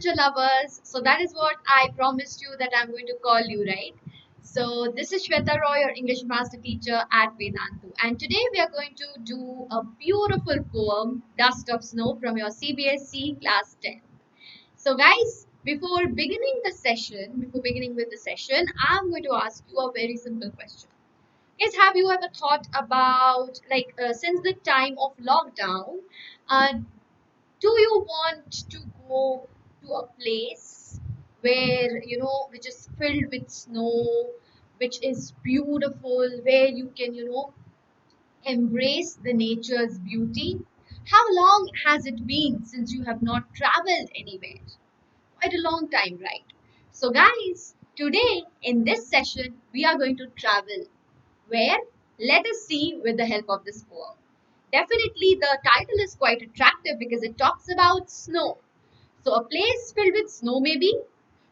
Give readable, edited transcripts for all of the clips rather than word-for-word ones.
literature lovers. So that is what I promised you that I'm going to call you, right? So this is Shweta Roy, your English master teacher at Vedantu. And today we are going to do a beautiful poem, Dust of Snow, from your CBSE class 10. So guys, before beginning with the session, I'm going to ask you a very simple question. Guys, have you ever thought about, since the time of lockdown, uh, do you want to go to a place where, which is filled with snow, which is beautiful, where you can, embrace the nature's beauty? How long has it been since you have not traveled anywhere? Quite a long time, right? So guys, today in this session we are going to travel where? Let us see with the help of this poem. Definitely the title is quite attractive because it talks about snow. So a place filled with snow maybe.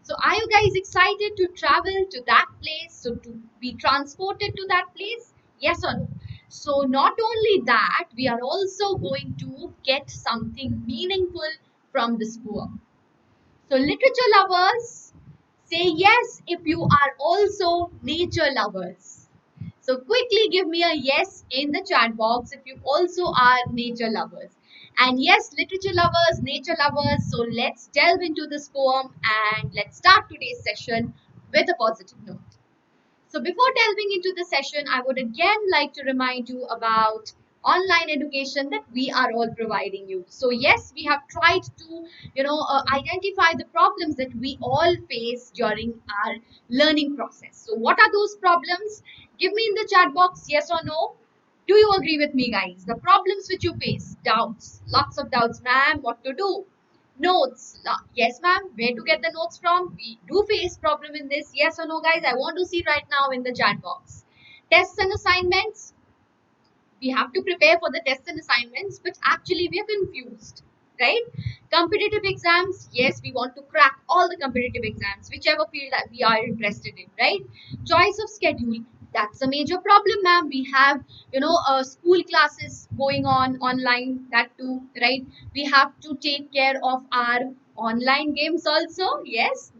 So are you guys excited to travel to that place? So to be transported to that place? Yes or no? So not only that, we are also going to get something meaningful from this poem. So literature lovers, say yes if you are also nature lovers. So quickly give me a yes in the chat box if you also are nature lovers. And yes, literature lovers, nature lovers. So let's delve into this poem and let's start today's session with a positive note. So before delving into the session, I would again like to remind you about online education that we are all providing you. So yes, we have tried to, identify the problems that we all face during our learning process. So what are those problems? Give me in the chat box yes or no. Do you agree with me, guys? The problems which you face, doubts, lots of doubts, ma'am, what to do? Notes. Yes, ma'am. Where to get the notes from? We do face problem in this. Yes or no, guys? I want to see right now in the chat box. Tests and assignments. We have to prepare for the tests and assignments, but actually we are confused, right? Competitive exams. Yes, we want to crack all the competitive exams, whichever field that we are interested in, right? Choice of schedule. That's a major problem, ma'am. We have, school classes going on online, that too, right? We have to take care of our online games also. Yes,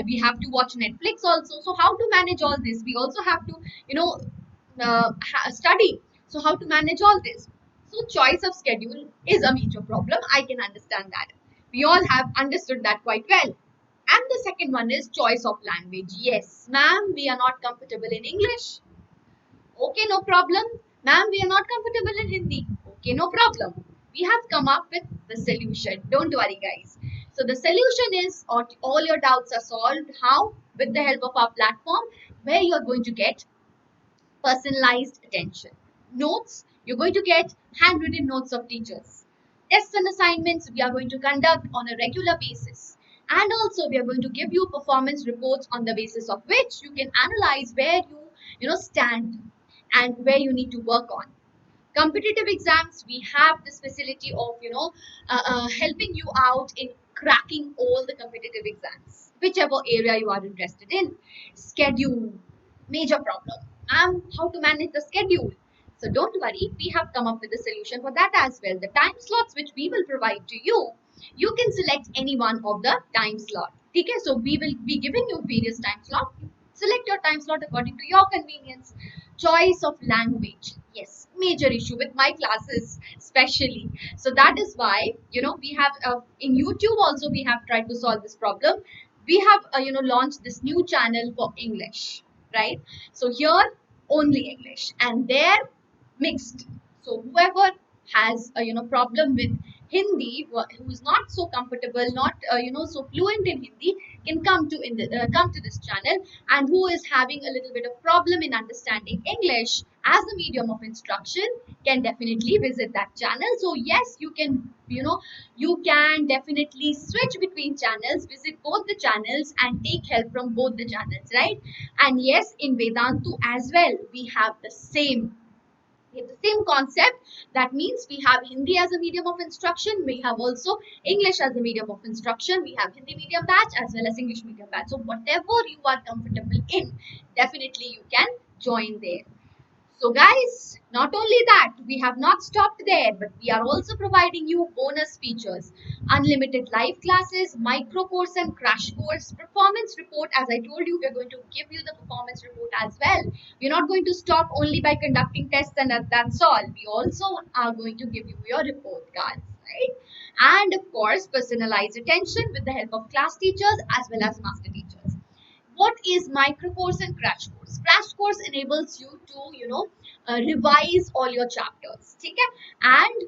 we have to watch Netflix also. So how to manage all this? We also have to, study. So how to manage all this? So choice of schedule is a major problem. I can understand that. We all have understood that quite well. And the second one is choice of language. Yes, ma'am, we are not comfortable in English. Okay, no problem. Ma'am, we are not comfortable in Hindi. Okay, no problem. We have come up with the solution. Don't worry, guys. So the solution is all your doubts are solved. How? With the help of our platform where you are going to get personalized attention. Notes, you're going to get handwritten notes of teachers. Tests and assignments we are going to conduct on a regular basis. And also we are going to give you performance reports on the basis of which you can analyze where you stand and where you need to work on. Competitive exams, we have this facility of helping you out in cracking all the competitive exams, whichever area you are interested in. Schedule, major problem. How to manage the schedule? So don't worry, we have come up with a solution for that as well. The time slots which we will provide to you, you can select any one of the time slot. Okay, so we will be giving you various time slots. Select your time slot according to your convenience. Choice of language, yes, major issue with my classes especially. So that is why we have in YouTube also we have tried to solve this problem. We have launched this new channel for English, right? So here only English and there mixed. So whoever has a problem with Hindi, who is not so comfortable, not so fluent in Hindi, can come to this channel, and who is having a little bit of problem in understanding English as a medium of instruction can definitely visit that channel. So yes, you can definitely switch between channels, visit both the channels and take help from both the channels, right? And yes, in Vedantu as well, we have the same concept. That means we have Hindi as a medium of instruction. We have also English as a medium of instruction. We have Hindi medium batch as well as English medium batch. So whatever you are comfortable in, definitely you can join there. So guys, not only that, we have not stopped there, but we are also providing you bonus features, unlimited live classes, micro course and crash course, performance report. As I told you, we are going to give you the performance report as well. We're not going to stop only by conducting tests and that's all. We also are going to give you your report cards, right? And of course, personalized attention with the help of class teachers as well as master teachers. What is micro course and crash course? Crash course enables you to revise all your chapters, okay? And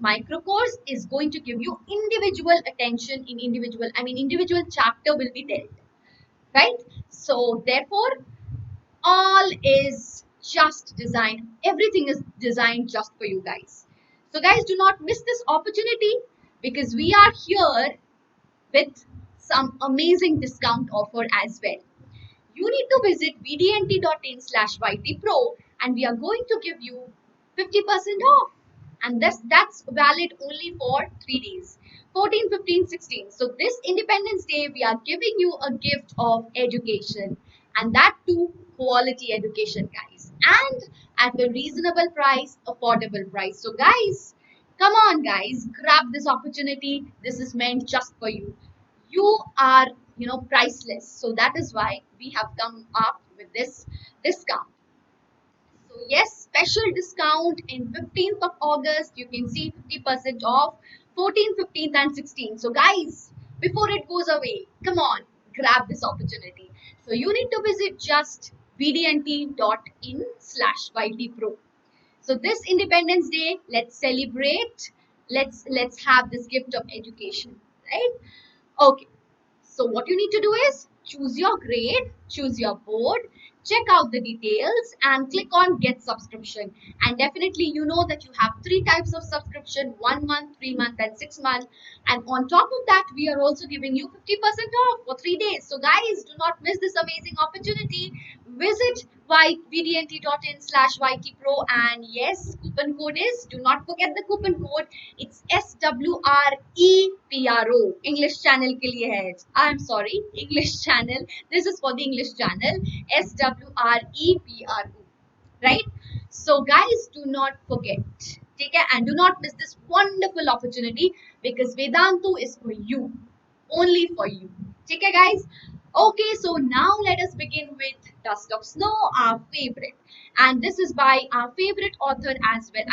micro course is going to give you individual attention in individual chapter will be dealt, right? So therefore all is just designed, everything is designed just for you guys. So guys, do not miss this opportunity, because we are here with some amazing discount offer as well. You need to visit vdnt.in/ytpro and we are going to give you 50% off. And that's valid only for 3 days, 14, 15, 16. So this Independence Day, we are giving you a gift of education, and that too quality education, guys. And at a reasonable price, affordable price. So guys, come on guys, grab this opportunity. This is meant just for you. You are priceless, so that is why we have come up with this discount. So yes, special discount in 15th of August, you can see 50% off 14th, 15th and 16th. So guys, before it goes away, come on, grab this opportunity. So you need to visit just vdnt.in/ytpro. So this Independence Day, let's celebrate, let's have this gift of education, right? Okay. So what you need to do is choose your grade, choose your board, check out the details and click on get subscription. And definitely you know that you have three types of subscription: 1 month, 3 month and 6 month. And on top of that, we are also giving you 50% off for 3 days. So guys, do not miss this amazing opportunity. Visit vdnt.in/ytpro, and yes, coupon code is, do not forget the coupon code, it's SWREPRO. English channel के लिए है. I'm sorry, English channel. This is for the English channel. SWREPRO. Right? So guys, do not forget. Take care and do not miss this wonderful opportunity, because Vedantu is for you. Only for you. Take care, guys. Okay, so now let us begin with Dust of Snow, our favorite. And this is by our favorite author as well.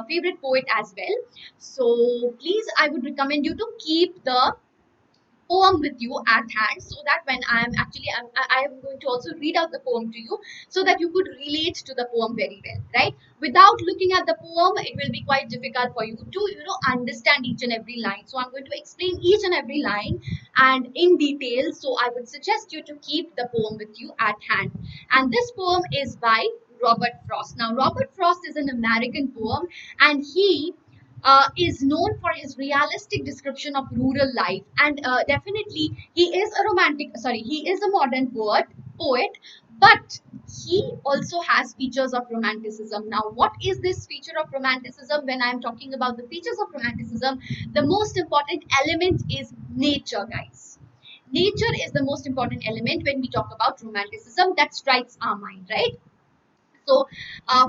Favorite poet as well. So please, I would recommend you to keep the poem with you at hand, so that when I am going to also read out the poem to you, so that you could relate to the poem very well, right? Without looking at the poem, it will be quite difficult for you to understand each and every line. So I'm going to explain each and every line and in detail. So I would suggest you to keep the poem with you at hand. And this poem is by Robert Frost. Now Robert Frost is an American poem, and he is known for his realistic description of rural life, and definitely he is a modern poet, but he also has features of romanticism. Now what is this feature of romanticism? When I am talking about the features of romanticism, the most important element is nature, guys. Nature is the most important element when we talk about romanticism. That strikes our mind, right? So,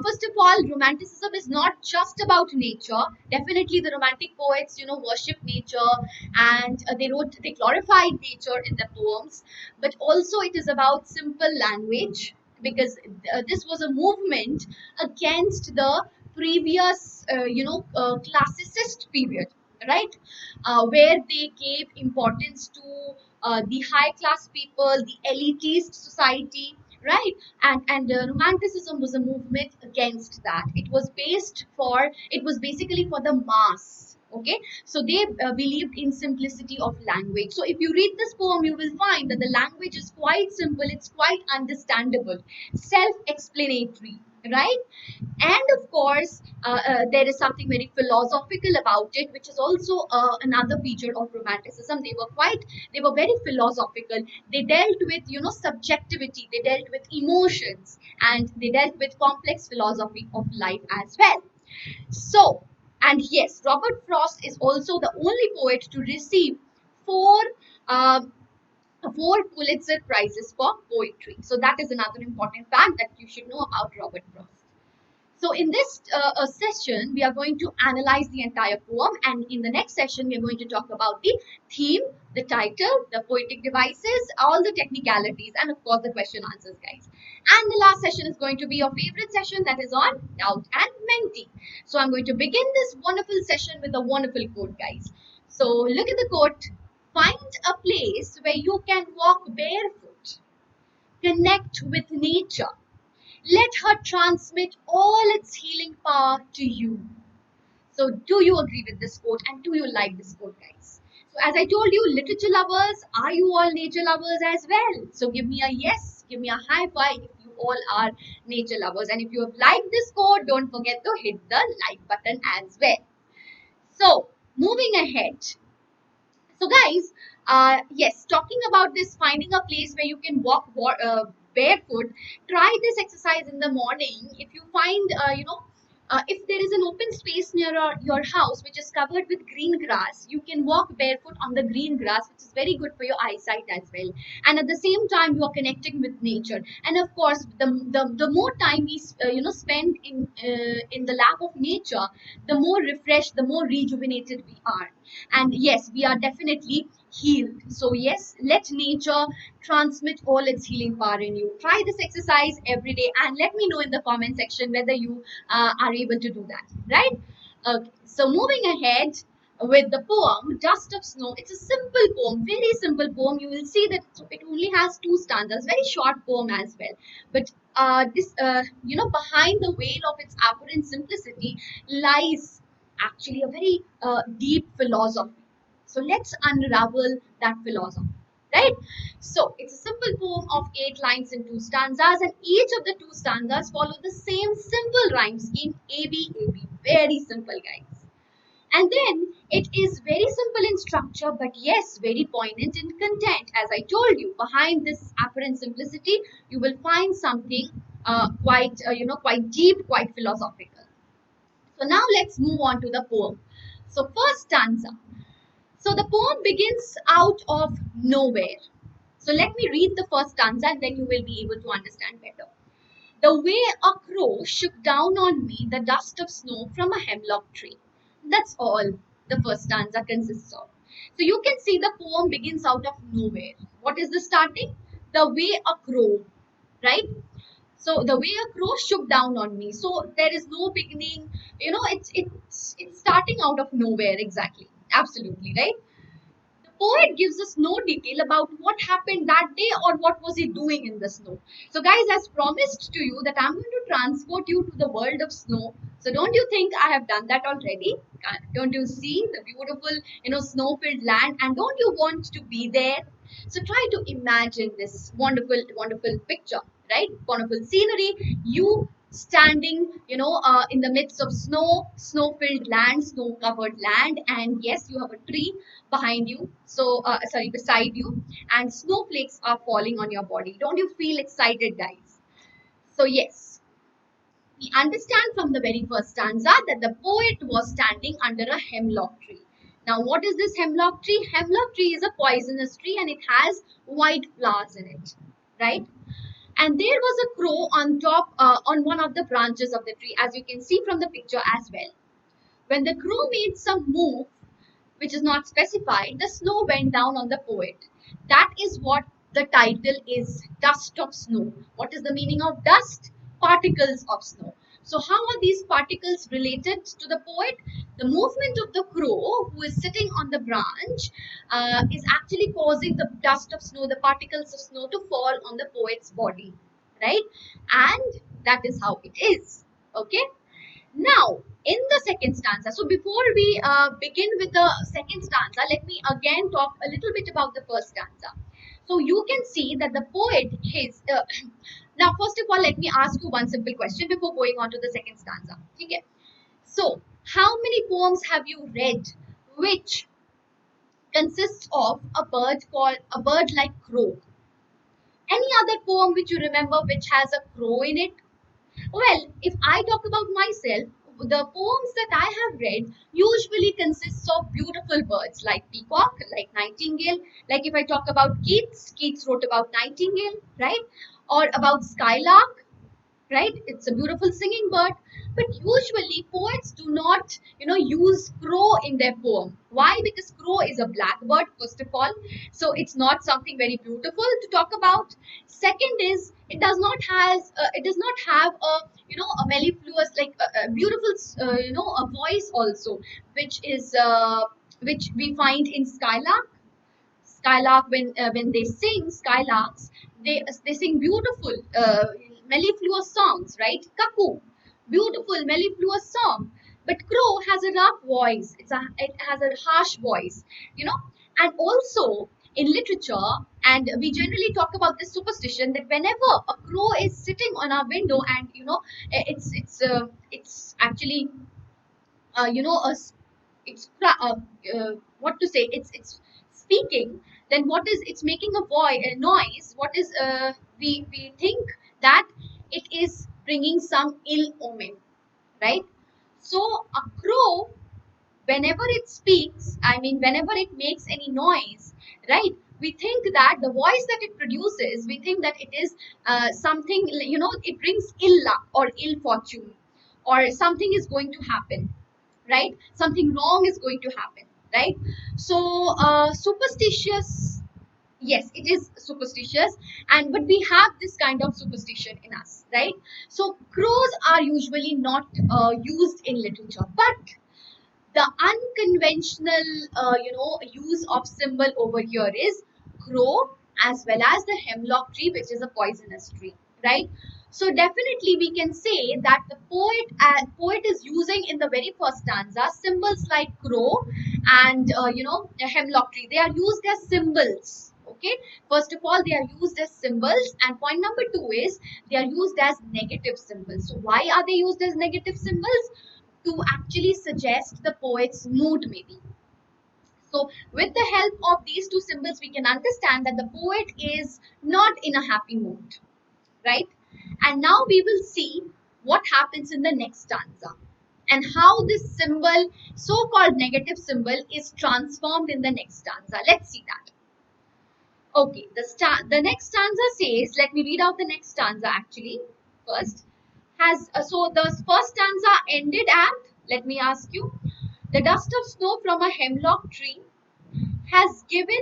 first of all, romanticism is not just about nature. Definitely, the romantic poets, worship nature, and they glorified nature in their poems. But also, it is about simple language, because this was a movement against the previous, classicist period, right? Where they gave importance to the high class people, the elitist society, right? And romanticism was a movement against that. It was basically for the mass, okay? So they believed in simplicity of language. So if you read this poem, you will find that the language is quite simple, it's quite understandable, self-explanatory, right? And of course, there is something very philosophical about it, which is also another feature of romanticism. They were very philosophical. They dealt with subjectivity, they dealt with emotions, and they dealt with complex philosophy of life as well. So, and yes, Robert Frost is also the only poet to receive four uh, four Pulitzer prizes for poetry. So that is another important fact that you should know about Robert Frost. So in this session, we are going to analyze the entire poem, and in the next session, we are going to talk about the theme, the title, the poetic devices, all the technicalities, and of course the question answers, guys. And the last session is going to be your favorite session, that is on doubt and mentee. So I'm going to begin this wonderful session with a wonderful quote, guys. So look at the quote. Find a place where you can walk barefoot, connect with nature, let her transmit all its healing power to you. So, do you agree with this quote and do you like this quote, guys? So, as I told you, literature lovers, are you all nature lovers as well? So, give me a yes, give me a high five if you all are nature lovers. And if you have liked this quote, don't forget to hit the like button as well. So, moving ahead, so, guys, yes, talking about this, finding a place where you can walk barefoot. Try this exercise in the morning. If you find, if there is an open space near your house which is covered with green grass, you can walk barefoot on the green grass, which is very good for your eyesight as well. And at the same time, you are connecting with nature. And of course, the more time we spend in the lap of nature, the more refreshed, the more rejuvenated we are. And yes, we are definitely healed. So yes, let nature transmit all its healing power in you. Try this exercise every day and let me know in the comment section whether you are able to do that, right? Okay, so moving ahead with the poem Dust of Snow. It's a simple poem, very simple poem. You will see that it only has two stanzas, very short poem as well. But this behind the veil of its apparent simplicity lies actually a very deep philosophy. So let's unravel that philosophy, right? So it's a simple poem of 8 lines in 2 stanzas, and each of the 2 stanzas follow the same simple rhyme scheme, AB AB. Very simple, guys. And then it is very simple in structure, but yes, very poignant in content. As I told you, behind this apparent simplicity, you will find something quite deep, quite philosophical. So now let's move on to the poem. So first stanza. So the poem begins out of nowhere. So let me read the first stanza and then you will be able to understand better. The way a crow shook down on me the dust of snow from a hemlock tree. That's all the first stanza consists of. So you can see the poem begins out of nowhere. What is the starting? The way a crow, right? So the way a crow shook down on me. So there is no beginning. It's starting out of nowhere exactly. Absolutely right. The poet gives us no detail about what happened that day or what was he doing in the snow. So guys, as promised to you that I'm going to transport you to the world of snow. So don't you think I have done that already? Don't you see the beautiful, snow-filled land, and don't you want to be there? So try to imagine this wonderful, wonderful picture, right? Wonderful scenery. You standing, in the midst of snow-filled land, snow-covered land, and yes, you have a tree behind you. So, sorry, beside you, and snowflakes are falling on your body. Don't you feel excited, guys? So, yes, we understand from the very first stanza that the poet was standing under a hemlock tree. Now, what is this hemlock tree? Hemlock tree is a poisonous tree and it has white flowers in it, right? And there was a crow on top, on one of the branches of the tree, as you can see from the picture as well. When the crow made some move, which is not specified, the snow went down on the poet. That is what the title is, Dust of Snow. What is the meaning of dust? Particles of snow. So how are these particles related to the poet? The movement of the crow who is sitting on the branch is actually causing the dust of snow, the particles of snow to fall on the poet's body, right? And that is how it is. Okay. Now, in the second stanza, so before we begin with the second stanza, let me again talk a little bit about the first stanza. So you can see that the poet is now. First of all, let me ask you one simple question before going on to the second stanza. Okay. So, how many poems have you read which consists of a bird like crow? Any other poem which you remember which has a crow in it? Well, if I talk about myself, the poems that I have read usually consists of beautiful birds like peacock, like nightingale. Like if I talk about Keats wrote about nightingale, right? Or about skylark, right? It's a beautiful singing bird. But usually poets do not, use crow in their poem. Why? Because crow is a blackbird, first of all, so it's not something very beautiful to talk about. Second is it does not have a, a mellifluous, like a beautiful, a voice also, which is which we find in skylark. Skylark, when they sing skylarks, they sing beautiful mellifluous songs, right? Cuckoo, beautiful mellifluous song. But crow has a rough voice. It has a harsh voice, you know. And also in literature, and we generally talk about this superstition, that whenever a crow is sitting on our window, and it's actually a it's what to say, it's speaking, then what is it's making a noise, what is we think that it is bringing some ill omen, right? So a crow, whenever it speaks, I mean whenever it makes any noise, right, we think that the voice that it produces, we think that it is something, it brings ill luck or ill fortune, or something is going to happen, right? Something wrong is going to happen, right? So superstitious, yes, it is superstitious. And but we have this kind of superstition in us, right? So crows are usually not used in literature, but the unconventional use of symbol over here is crow, as well as the hemlock tree, which is a poisonous tree, right? So definitely we can say that the poet is using in the very first stanza symbols like crow and the hemlock tree. They are used as symbols. Okay, first of all, they are used as symbols, and point number two is they are used as negative symbols. So why are they used as negative symbols? To actually suggest the poet's mood, maybe. So with the help of these two symbols, we can understand that the poet is not in a happy mood, right? And now we will see what happens in the next stanza, and how this symbol, so-called negative symbol, is transformed in the next stanza. Let's see that. Okay, the next stanza says, let me read out the next stanza actually first. So the first stanza ended at, let me ask you, the dust of snow from a hemlock tree has given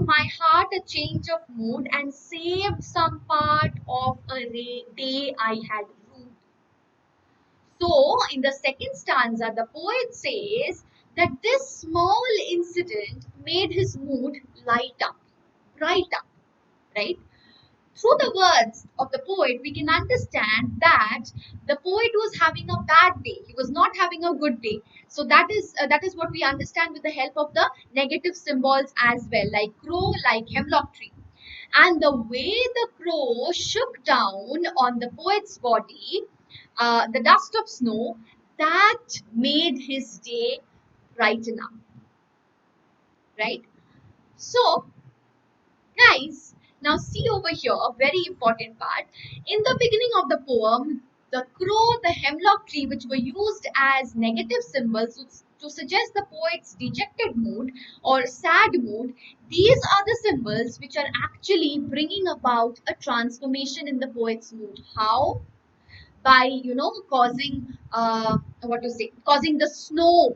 my heart a change of mood and saved some part of a day I had rued. So, in the second stanza, the poet says that this small incident made his mood light up, bright up, right? Through the words of the poet, we can understand that the poet was having a bad day. He was not having a good day. So that is what we understand with the help of the negative symbols as well, like crow, like hemlock tree. And the way the crow shook down on the poet's body, the dust of snow, that made his day brighten up, right? So guys, now see over here, a very important part. In the beginning of the poem, the crow, the hemlock tree, which were used as negative symbols to suggest the poet's dejected mood or sad mood, these are the symbols which are actually bringing about a transformation in the poet's mood. How? By, causing, what to say, causing the snow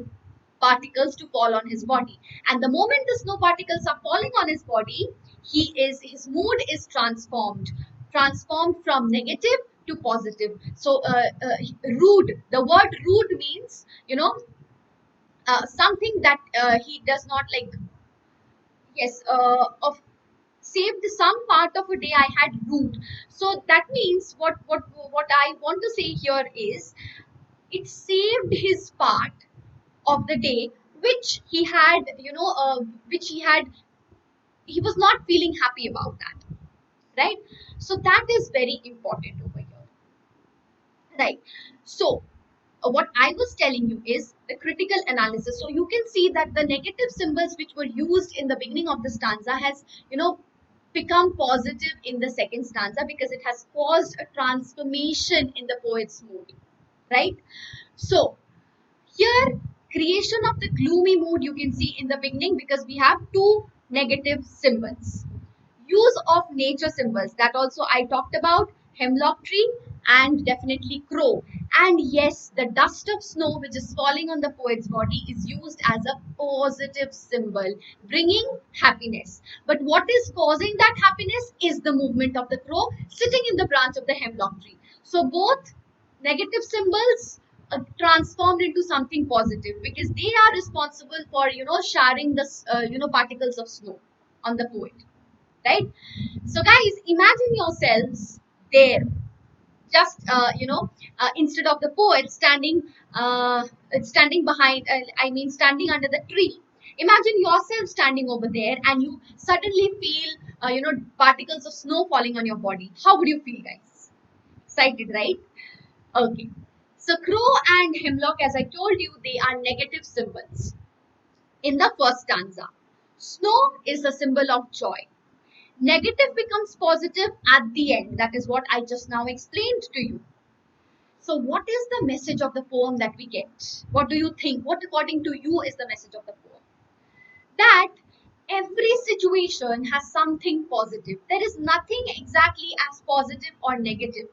particles to fall on his body. And the moment the snow particles are falling on his body, his mood is transformed from negative to positive. So rude, the word rude means, something that he does not like. Yes, of saved some part of a day I had rude. So that means what I want to say here is, it saved his part of the day which he had, which he was not feeling happy about that, right? So that is very important over here, right? So what I was telling you is the critical analysis. So you can see that the negative symbols which were used in the beginning of the stanza has, become positive in the second stanza, because it has caused a transformation in the poet's mood, right? So here, creation of the gloomy mood you can see in the beginning, because we have two negative symbols. Use of nature symbols, that also I talked about, hemlock tree and definitely crow. And yes, the dust of snow which is falling on the poet's body is used as a positive symbol, bringing happiness. But what is causing that happiness is the movement of the crow sitting in the branch of the hemlock tree. So both negative symbols transformed into something positive because they are responsible for showering the particles of snow on the poet, right? So guys, imagine yourselves there, just instead of the poet standing behind, standing under the tree. Imagine yourself standing over there and you suddenly feel particles of snow falling on your body. How would you feel, guys? Excited, right? Okay. So crow and hemlock, as I told you, they are negative symbols. In the first stanza, snow is a symbol of joy. Negative becomes positive at the end. That is what I just now explained to you. So, what is the message of the poem that we get? What do you think? What, according to you, is the message of the poem? That every situation has something positive. There is nothing exactly as positive or negative.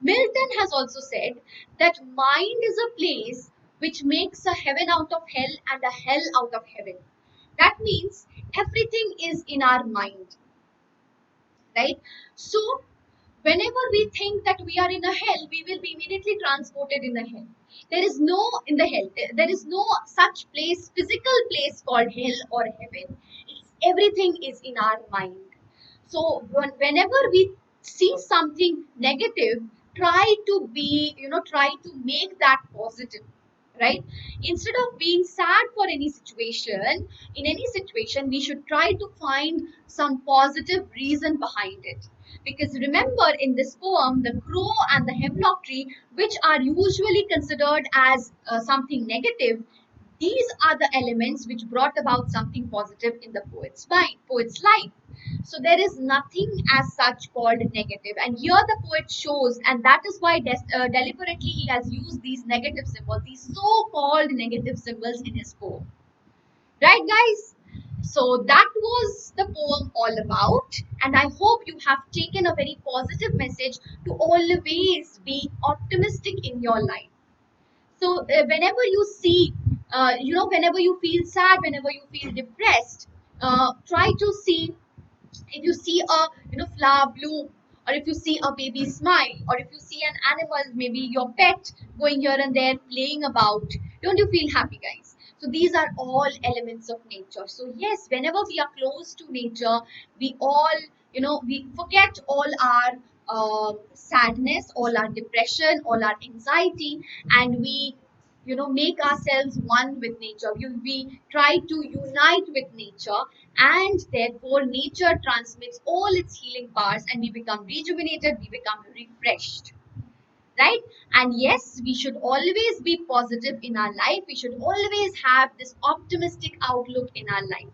Milton has also said that mind is a place which makes a heaven out of hell and a hell out of heaven. That means everything is in our mind, right? So, whenever we think that we are in a hell, we will be immediately transported in a hell. There is no in the hell. There is no such place, physical place called hell or heaven. Everything is in our mind. So whenever we see something negative, try to make that positive, right? Instead of being sad for any situation, in any situation, we should try to find some positive reason behind it. Because remember, in this poem, the crow and the hemlock tree, which are usually considered as something negative, these are the elements which brought about something positive in the poet's mind, poet's life. So there is nothing as such called negative. And here the poet shows, and that is why deliberately he has used these negative symbols, these so-called negative symbols in his poem. Right, guys? So that was the poem all about, and I hope you have taken a very positive message to always be optimistic in your life. So whenever you see, whenever you feel sad, whenever you feel depressed, try to see, if you see a flower bloom, or if you see a baby smile, or if you see an animal, maybe your pet, going here and there playing about, don't you feel happy, guys? So these are all elements of nature. So yes, whenever we are close to nature, we all we forget all our sadness, all our depression, all our anxiety, and we make ourselves one with nature. We try to unite with nature, and therefore nature transmits all its healing powers, and we become rejuvenated, we become refreshed, right? And yes, we should always be positive in our life. We should always have this optimistic outlook in our life,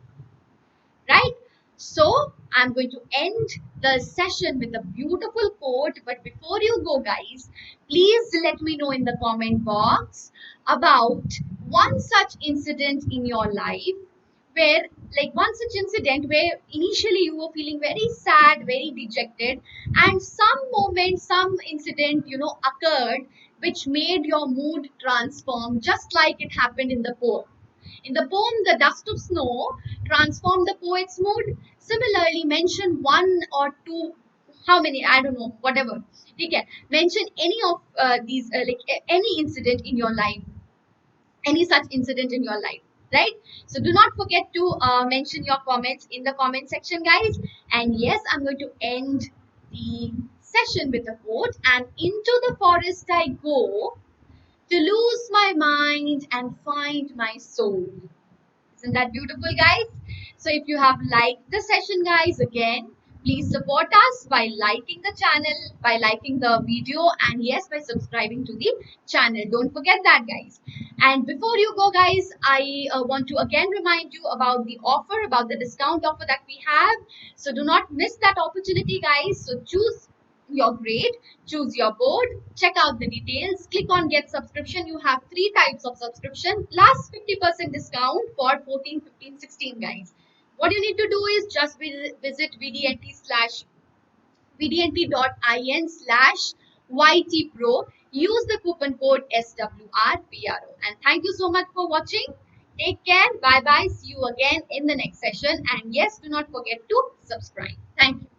right? So I'm going to end the session with a beautiful quote. But before you go, guys, please let me know in the comment box about one such incident in your life where, like, one such incident where initially you were feeling very sad, very dejected, and some moment, some incident, occurred which made your mood transform, just like it happened in the poem. In the poem, The Dust of Snow transformed the poet's mood. Similarly, mention one or two, how many, I don't know, whatever. You can mention any of these, any incident in your life, any such incident in your life, right? So do not forget to mention your comments in the comment section, guys. And yes, I'm going to end the session with a quote. And into the forest I go to lose my mind and find my soul. Isn't that beautiful, guys? So if you have liked the session, guys, again, please support us by liking the channel, by liking the video, and yes, by subscribing to the channel. Don't forget that, guys. And before you go, guys, I want to again remind you about the offer, about the discount offer that we have. So do not miss that opportunity, guys. So choose your grade, choose your board, check out the details, click on get subscription. You have three types of subscription plus 50% discount for 14, 15, 16, guys. What you need to do is just visit vdnt/vdnt.in/ytpro. use the coupon code SWRPRO. And thank you so much for watching. Take care. Bye bye. See you again in the next session. And yes, do not forget to subscribe. Thank you.